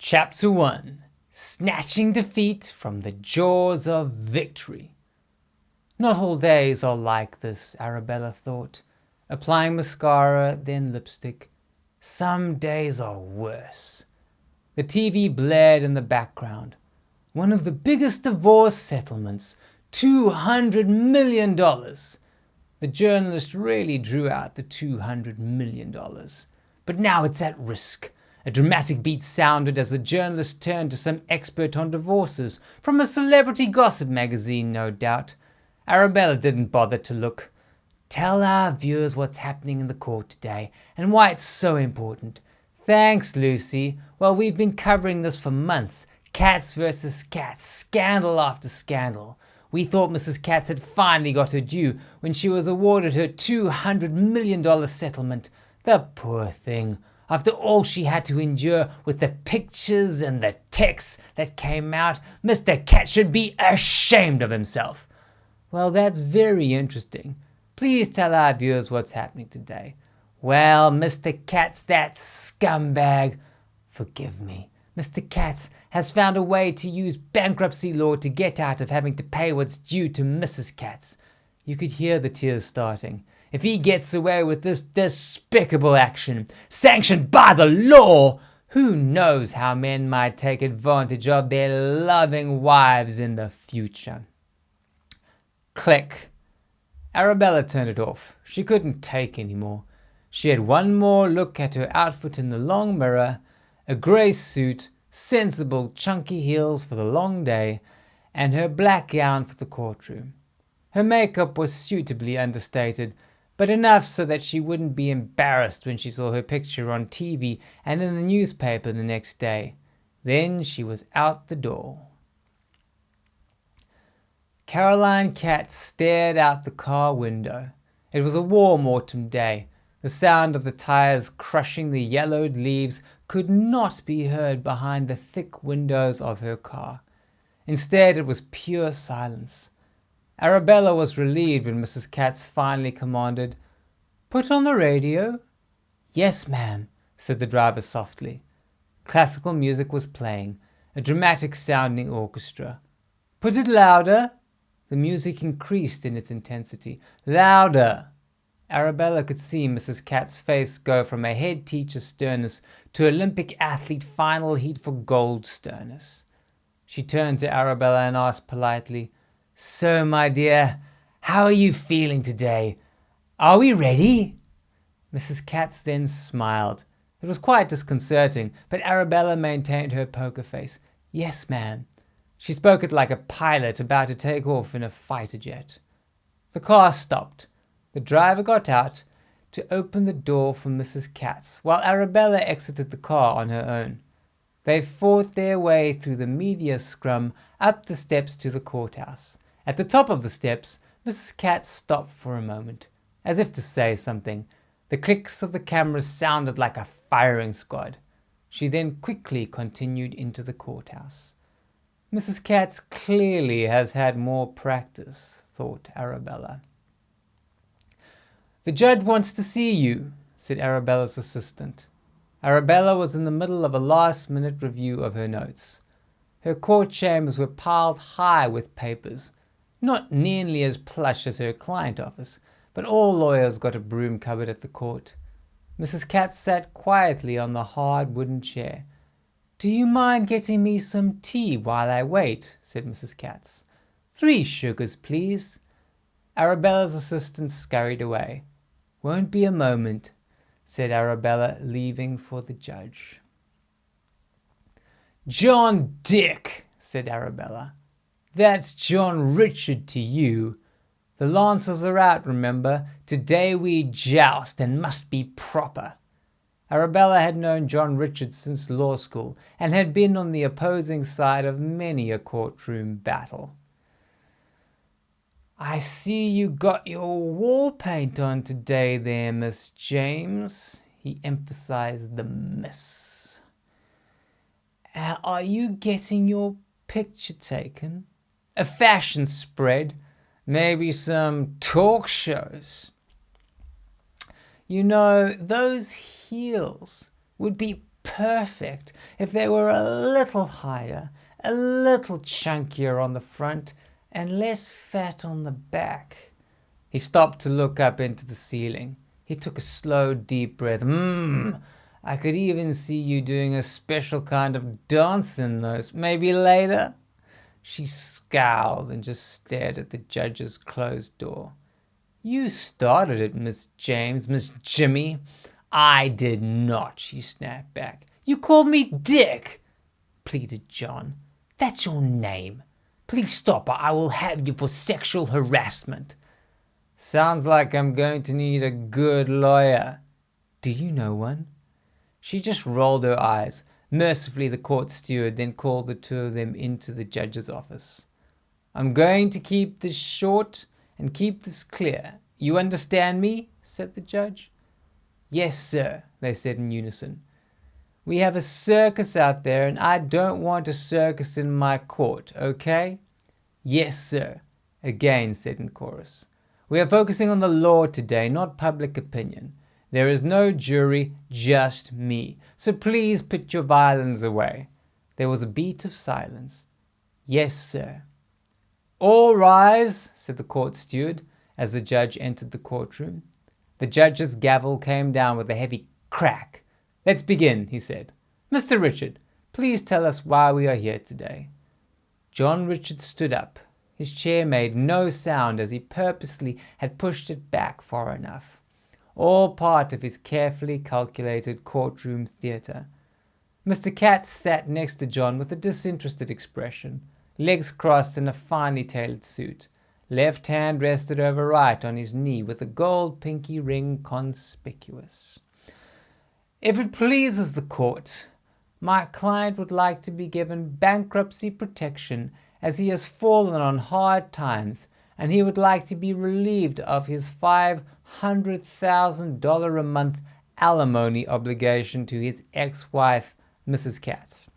Chapter 1. Snatching defeat from the jaws of victory. Not all days are like this, Arabella thought, applying mascara, then lipstick. Some days are worse. The TV blared in the background. One of the biggest divorce settlements, $200 million. The journalist really drew out the $200 million. But now it's at risk. A dramatic beat sounded as the journalist turned to some expert on divorces, from a celebrity gossip magazine, no doubt. Arabella didn't bother to look. Tell our viewers what's happening in the court today and why it's so important. Thanks, Lucy. Well, we've been covering this for months. Cats versus cats, scandal after scandal. We thought Mrs. Katz had finally got her due when she was awarded her $200 million settlement. The poor thing. After all she had to endure with the pictures and the texts that came out, Mr. Katz should be ashamed of himself. Well, that's very interesting. Please tell our viewers what's happening today. Well, Mr. Katz, that scumbag, forgive me, Mr. Katz has found a way to use bankruptcy law to get out of having to pay what's due to Mrs. Katz. You could hear the tears starting. If he gets away with this despicable action, sanctioned by the law, who knows how men might take advantage of their loving wives in the future. Click. Arabella turned it off. She couldn't take any more. She had one more look at her outfit in the long mirror, a grey suit, sensible chunky heels for the long day, and her black gown for the courtroom. Her makeup was suitably understated, but enough so that she wouldn't be embarrassed when she saw her picture on TV and in the newspaper the next day. Then she was out the door. Caroline Katz stared out the car window. It was a warm autumn day. The sound of the tires crushing the yellowed leaves could not be heard behind the thick windows of her car. Instead, it was pure silence. Arabella was relieved when Mrs. Katz finally commanded, "Put on the radio." "Yes, ma'am," said the driver softly. Classical music was playing, a dramatic-sounding orchestra. "Put it louder." The music increased in its intensity. "Louder." Arabella could see Mrs. Katz's face go from a head teacher sternness to Olympic athlete final heat for gold sternness. She turned to Arabella and asked politely, "So, my dear, how are you feeling today? Are we ready?" Mrs. Katz then smiled. It was quite disconcerting, but Arabella maintained her poker face. "Yes, ma'am." She spoke it like a pilot about to take off in a fighter jet. The car stopped. The driver got out to open the door for Mrs. Katz, while Arabella exited the car on her own. They fought their way through the media scrum up the steps to the courthouse. At the top of the steps, Mrs. Katz stopped for a moment, as if to say something. The clicks of the cameras sounded like a firing squad. She then quickly continued into the courthouse. Mrs. Katz clearly has had more practice, thought Arabella. "The judge wants to see you," said Arabella's assistant. Arabella was in the middle of a last-minute review of her notes. Her court chambers were piled high with papers, not nearly as plush as her client office, but all lawyers got a broom cupboard at the court. Mrs. Katz sat quietly on the hard wooden chair. "Do you mind getting me some tea while I wait?" said Mrs. Katz. "3 sugars, please." Arabella's assistant scurried away. "Won't be a moment," said Arabella, leaving for the judge. "John Dick," said Arabella. "That's John Richard to you. The lancers are out, remember. Today we joust and must be proper." Arabella had known John Richard since law school and had been on the opposing side of many a courtroom battle. "I see you got your wall paint on today there, Miss James." He emphasized the miss. "Are you getting your picture taken? A fashion spread? Maybe some talk shows? You know, those heels would be perfect if they were a little higher, a little chunkier on the front, and less fat on the back. He stopped to look up into the ceiling. He took a slow, deep breath. I could even see you doing a special kind of dance in those. Maybe later? She scowled and just stared at the judge's closed door. You started it, Miss James, Miss Jimmy. I did not, she snapped back. You called me Dick, pleaded John. That's your name. Please stop or I will have you for sexual harassment. Sounds like I'm going to need a good lawyer. Do you know one? She just rolled her eyes. Mercifully, the court steward then called the two of them into the judge's office. I'm going to keep this short and keep this clear. You understand me? Said the judge. Yes, sir, they said in unison. We have a circus out there and I don't want a circus in my court, okay? Yes, sir, again said in chorus. We are focusing on the law today, not public opinion. There is no jury, just me. So please put your violins away. There was a beat of silence. Yes, sir. All rise, said the court steward as the judge entered the courtroom. The judge's gavel came down with a heavy crack. Let's begin, he said. Mr. Richard, please tell us why we are here today. John Richard stood up. His chair made no sound as he purposely had pushed it back far enough. All part of his carefully calculated courtroom theatre. Mr. Katz sat next to John with a disinterested expression, legs crossed in a finely tailored suit. Left hand rested over right on his knee with a gold pinky ring conspicuous. If it pleases the court, my client would like to be given bankruptcy protection as he has fallen on hard times and he would like to be relieved of his $500,000 a month alimony obligation to his ex-wife, Mrs. Katz.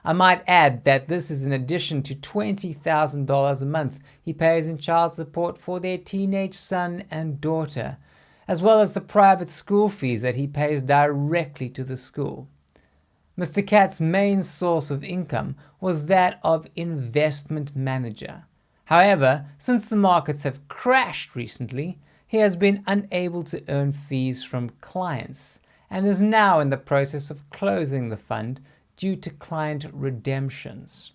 I might add that this is in addition to $20,000 a month he pays in child support for their teenage son and daughter, as well as the private school fees that he pays directly to the school. Mr. Katz's main source of income was that of investment manager. However, since the markets have crashed recently, he has been unable to earn fees from clients and is now in the process of closing the fund due to client redemptions.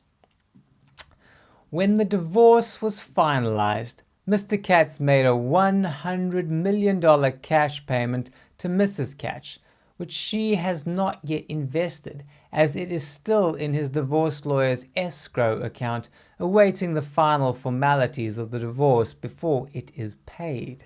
When the divorce was finalized, Mr. Katz made a $100 million cash payment to Mrs. Katz, which she has not yet invested, as it is still in his divorce lawyer's escrow account, awaiting the final formalities of the divorce before it is paid.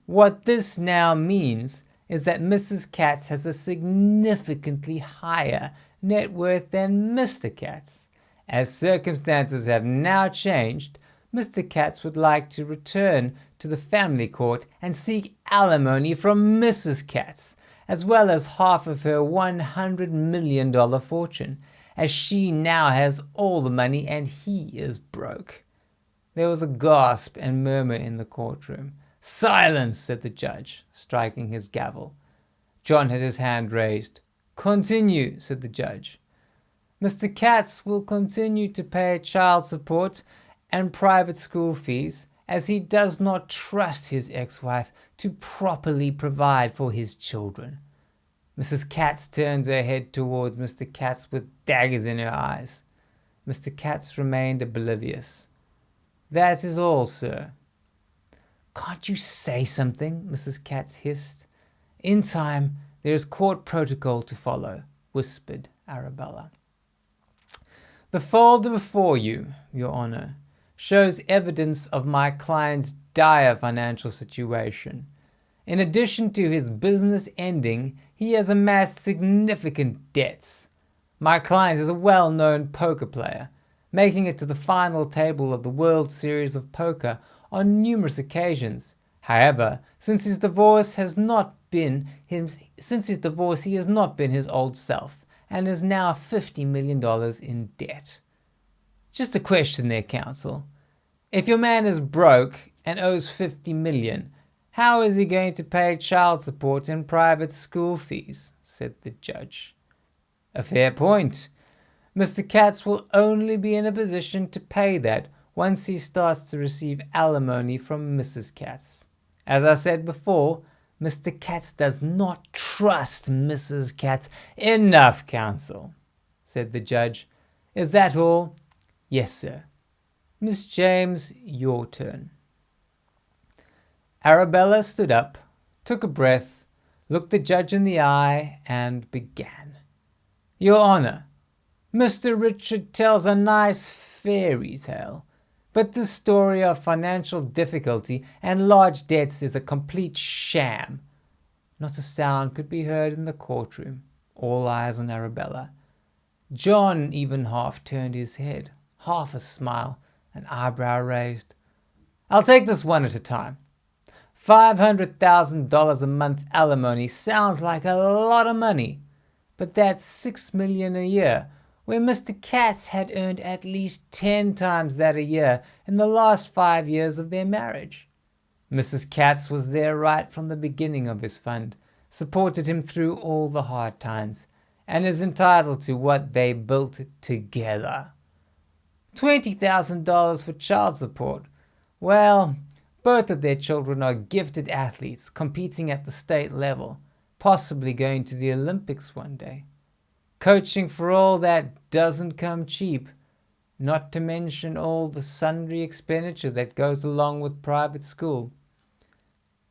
What this now means is that Mrs. Katz has a significantly higher net worth than Mr. Katz. As circumstances have now changed, Mr. Katz would like to return to the family court and seek alimony from Mrs. Katz, as well as half of her $100 million fortune, as she now has all the money and he is broke. There was a gasp and murmur in the courtroom. Silence, said the judge, striking his gavel. John had his hand raised. Continue, said the judge. Mr. Katz will continue to pay child support and private school fees, as he does not trust his ex-wife to properly provide for his children. Mrs. Katz turns her head towards Mr. Katz with daggers in her eyes. Mr. Katz remained oblivious. That is all, sir. Can't you say something? Mrs. Katz hissed. In time, there is court protocol to follow, whispered Arabella. The folder before you, Your Honor, shows evidence of my client's dire financial situation. In addition to his business ending, he has amassed significant debts. My client is a well-known poker player, making it to the final table of the World Series of Poker on numerous occasions. However, since his divorce he has not been his old self and is now $50 million in debt. Just a question there, counsel. If your man is broke and owes $50 million, How is he going to pay child support and private school fees? Said the judge. A fair point. Mr. Katz will only be in a position to pay that once he starts to receive alimony from Mrs. Katz. As I said before, Mr. Katz does not trust Mrs. Katz. Enough, counsel, said the judge. Is that all? Yes, sir. Miss James, your turn. Arabella stood up, took a breath, looked the judge in the eye, and began. Your Honor, Mr. Richard tells a nice fairy tale, but this story of financial difficulty and large debts is a complete sham. Not a sound could be heard in the courtroom, all eyes on Arabella. John even half turned his head, half a smile, an eyebrow raised. I'll take this one at a time. $500,000 a month alimony sounds like a lot of money, but that's $6 million a year, where Mr. Katz had earned at least 10 times that a year in the last 5 years of their marriage. Mrs. Katz was there right from the beginning of his fund, supported him through all the hard times, and is entitled to what they built together. $20,000 for child support. Well, both of their children are gifted athletes competing at the state level, possibly going to the Olympics one day. Coaching for all that doesn't come cheap, not to mention all the sundry expenditure that goes along with private school.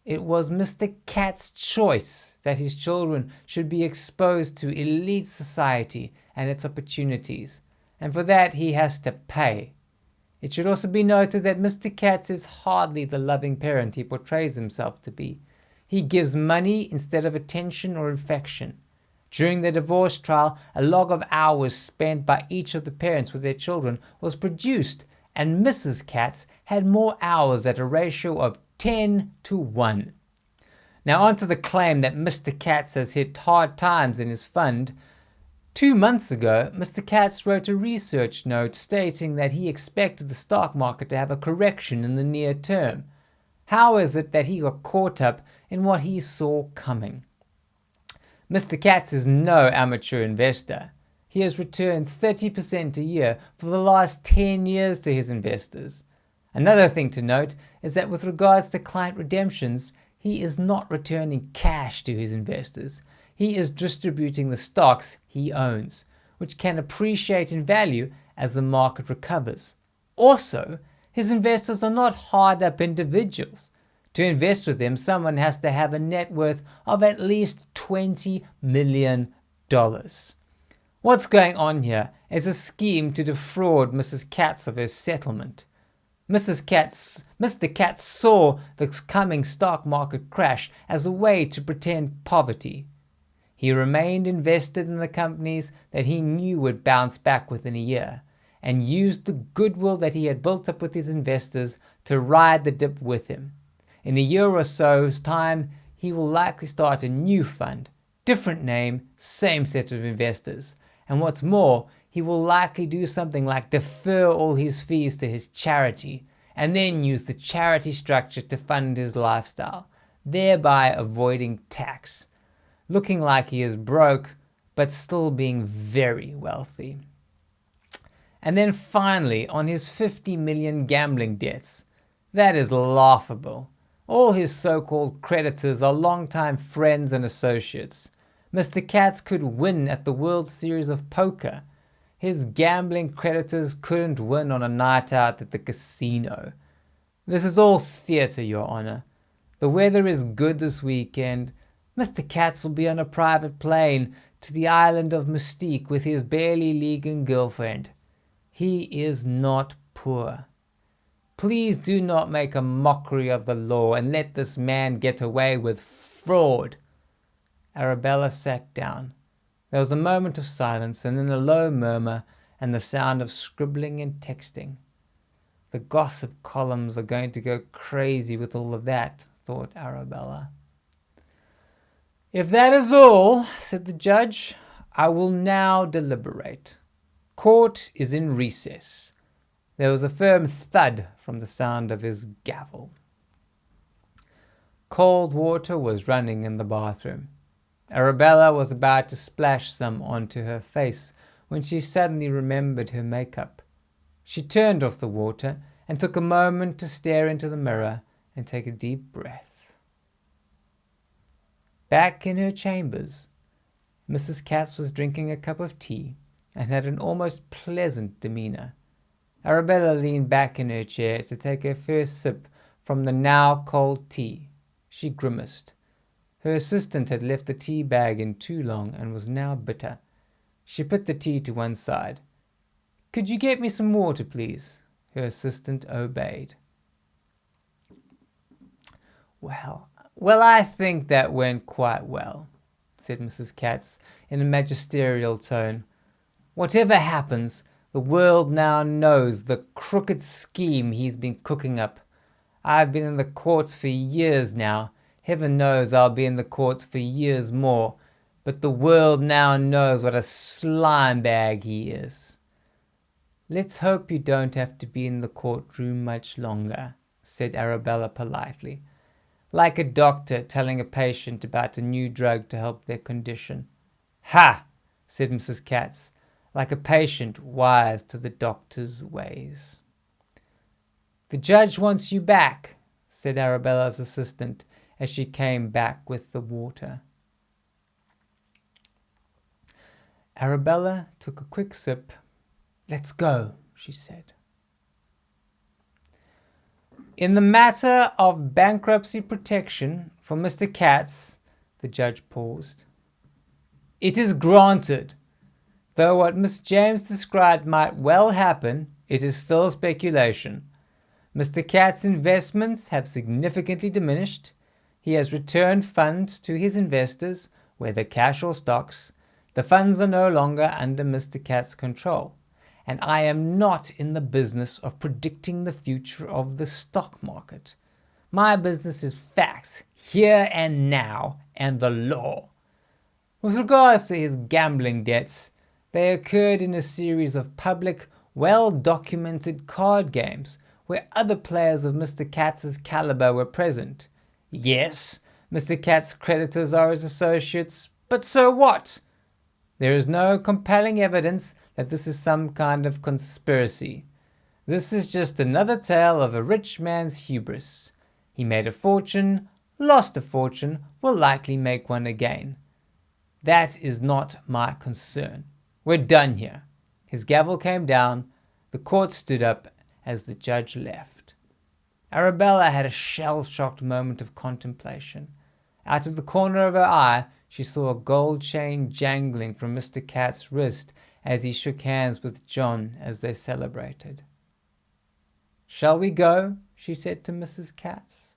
It was Mr. Katz's choice that his children should be exposed to elite society and its opportunities, and for that he has to pay. It should also be noted that Mr. Katz is hardly the loving parent he portrays himself to be. He gives money instead of attention or affection. During the divorce trial, a log of hours spent by each of the parents with their children was produced, and Mrs. Katz had more hours at a ratio of 10-1. Now on to the claim that Mr. Katz has hit hard times in his fund. 2 months ago, Mr. Katz wrote a research note stating that he expected the stock market to have a correction in the near term. How is it that he got caught up in what he saw coming? Mr. Katz is no amateur investor. He has returned 30% a year for the last 10 years to his investors. Another thing to note is that with regards to client redemptions, he is not returning cash to his investors. He is distributing the stocks he owns, which can appreciate in value as the market recovers. Also, his investors are not hard-up individuals. To invest with them, someone has to have a net worth of at least $20 million. What's going on here is a scheme to defraud Mrs. Katz of her settlement. Mr. Katz saw the coming stock market crash as a way to pretend poverty. He remained invested in the companies that he knew would bounce back within a year, and used the goodwill that he had built up with his investors to ride the dip with him. In a year or so's time, he will likely start a new fund, different name, same set of investors. And what's more, he will likely do something like defer all his fees to his charity, and then use the charity structure to fund his lifestyle, thereby avoiding tax. Looking like he is broke, but still being very wealthy. And then finally, on his 50 million gambling debts. That is laughable. All his so-called creditors are longtime friends and associates. Mr. Katz could win at the World Series of Poker. His gambling creditors couldn't win on a night out at the casino. This is all theatre, Your Honor. The weather is good this weekend. Mr. Katz will be on a private plane to the island of Mystique with his barely legal girlfriend. He is not poor. Please do not make a mockery of the law and let this man get away with fraud. Arabella sat down. There was a moment of silence, and then a low murmur and the sound of scribbling and texting. The gossip columns are going to go crazy with all of that, thought Arabella. If that is all, said the judge, I will now deliberate. Court is in recess. There was a firm thud from the sound of his gavel. Cold water was running in the bathroom. Arabella was about to splash some onto her face when she suddenly remembered her makeup. She turned off the water and took a moment to stare into the mirror and take a deep breath. Back in her chambers, Mrs. Katz was drinking a cup of tea and had an almost pleasant demeanor. Arabella leaned back in her chair to take her first sip from the now cold tea. She grimaced. Her assistant had left the tea bag in too long and was now bitter. She put the tea to one side. "Could you get me some water, please?" Her assistant obeyed. Well, I think that went quite well," said Mrs. Katz in a magisterial tone. "Whatever happens, the world now knows the crooked scheme he's been cooking up. I've been in the courts for years now. Heaven knows I'll be in the courts for years more. But the world now knows what a slime bag he is." "Let's hope you don't have to be in the courtroom much longer," said Arabella politely, like a doctor telling a patient about a new drug to help their condition. "Ha!" said Mrs. Katz, like a patient wise to the doctor's ways. "The judge wants you back," said Arabella's assistant as she came back with the water. Arabella took a quick sip. "Let's go," she said. "In the matter of bankruptcy protection for Mr. Katz," the judge paused, "it is granted. Though what Miss James described might well happen, it is still speculation. Mr. Katz's investments have significantly diminished. He has returned funds to his investors, whether cash or stocks. The funds are no longer under Mr. Katz's control, and I am not in the business of predicting the future of the stock market. My business is facts, here and now, and the law. With regards to his gambling debts, they occurred in a series of public, well-documented card games where other players of Mr. Katz's caliber were present. Yes, Mr. Katz's creditors are his associates, but so what? There is no compelling evidence that this is some kind of conspiracy. This is just another tale of a rich man's hubris. He made a fortune, lost a fortune, will likely make one again. That is not my concern. We're done here." His gavel came down. The court stood up as the judge left. Arabella had a shell-shocked moment of contemplation. Out of the corner of her eye, she saw a gold chain jangling from Mr. Katz's wrist as he shook hands with John as they celebrated. "Shall we go?" she said to Mrs. Katz.